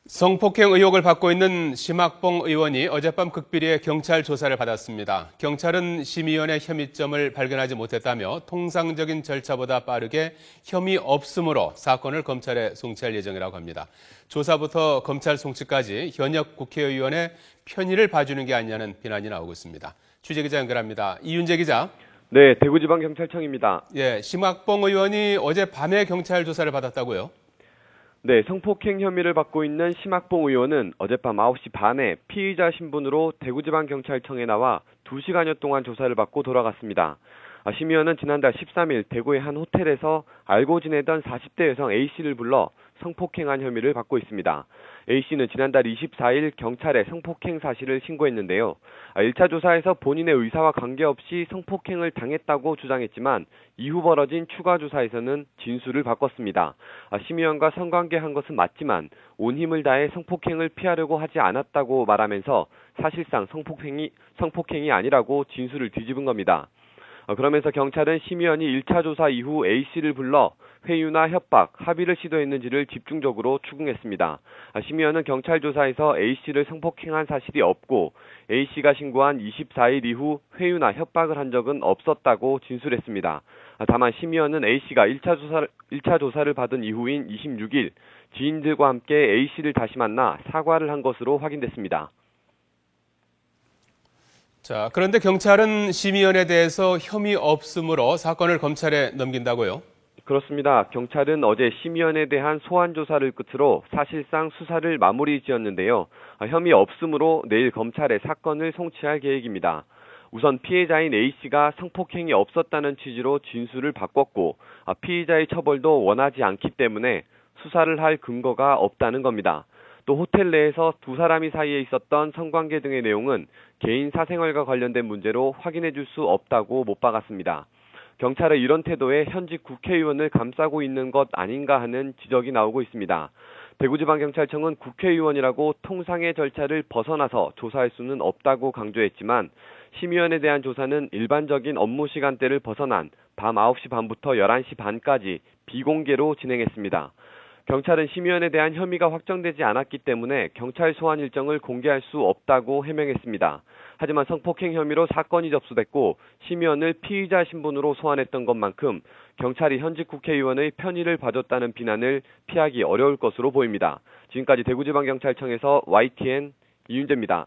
성폭행 의혹을 받고 있는 심학봉 의원이 어젯밤 극비리에 경찰 조사를 받았습니다. 경찰은 심의원의 혐의점을 발견하지 못했다며 통상적인 절차보다 빠르게 혐의 없음으로 사건을 검찰에 송치할 예정이라고 합니다. 조사부터 검찰 송치까지 현역 국회의원의 편의를 봐주는 게 아니냐는 비난이 나오고 있습니다. 취재기자 연결합니다. 이윤재 기자. 네, 대구지방경찰청입니다. 심학봉 의원이 어젯밤에 경찰 조사를 받았다고요? 네, 성폭행 혐의를 받고 있는 심학봉 의원은 어젯밤 9시 반에 피의자 신분으로 대구지방경찰청에 나와 2시간여 동안 조사를 받고 돌아갔습니다. 심 의원은 지난달 13일 대구의 한 호텔에서 알고 지내던 40대 여성 A씨를 불러 성폭행한 혐의를 받고 있습니다. A씨는 지난달 24일 경찰에 성폭행 사실을 신고했는데요. 1차 조사에서 본인의 의사와 관계없이 성폭행을 당했다고 주장했지만 이후 벌어진 추가 조사에서는 진술을 바꿨습니다. 심 의원과 성관계한 것은 맞지만 온 힘을 다해 성폭행을 피하려고 하지 않았다고 말하면서 사실상 성폭행이 아니라고 진술을 뒤집은 겁니다. 그러면서 경찰은 심 의원이 1차 조사 이후 A씨를 불러 회유나 협박, 합의를 시도했는지를 집중적으로 추궁했습니다. 심 의원은 경찰 조사에서 A씨를 성폭행한 사실이 없고 A씨가 신고한 24일 이후 회유나 협박을 한 적은 없었다고 진술했습니다. 다만 심 의원은 A씨가 1차 조사를 받은 이후인 26일 지인들과 함께 A씨를 다시 만나 사과를 한 것으로 확인됐습니다. 그런데 경찰은 심 의원에 대해서 혐의 없음으로 사건을 검찰에 넘긴다고요? 그렇습니다. 경찰은 어제 심 의원에 대한 소환 조사를 끝으로 사실상 수사를 마무리 지었는데요. 혐의 없음으로 내일 검찰에 사건을 송치할 계획입니다. 우선 피해자인 A씨가 성폭행이 없었다는 취지로 진술을 바꿨고 피의자의 처벌도 원하지 않기 때문에 수사를 할 근거가 없다는 겁니다. 또 호텔 내에서 두 사람이 사이에 있었던 성관계 등의 내용은 개인 사생활과 관련된 문제로 확인해 줄 수 없다고 못 박았습니다. 경찰의 이런 태도에 현직 국회의원을 감싸고 있는 것 아닌가 하는 지적이 나오고 있습니다. 대구지방경찰청은 국회의원이라고 통상의 절차를 벗어나서 조사할 수는 없다고 강조했지만 심의원에 대한 조사는 일반적인 업무 시간대를 벗어난 밤 9시 반부터 11시 반까지 비공개로 진행했습니다. 경찰은 심의원에 대한 혐의가 확정되지 않았기 때문에 경찰 소환 일정을 공개할 수 없다고 해명했습니다. 하지만 성폭행 혐의로 사건이 접수됐고 심의원을 피의자 신분으로 소환했던 것만큼 경찰이 현직 국회의원의 편의를 봐줬다는 비난을 피하기 어려울 것으로 보입니다. 지금까지 대구지방경찰청에서 YTN 이윤재입니다.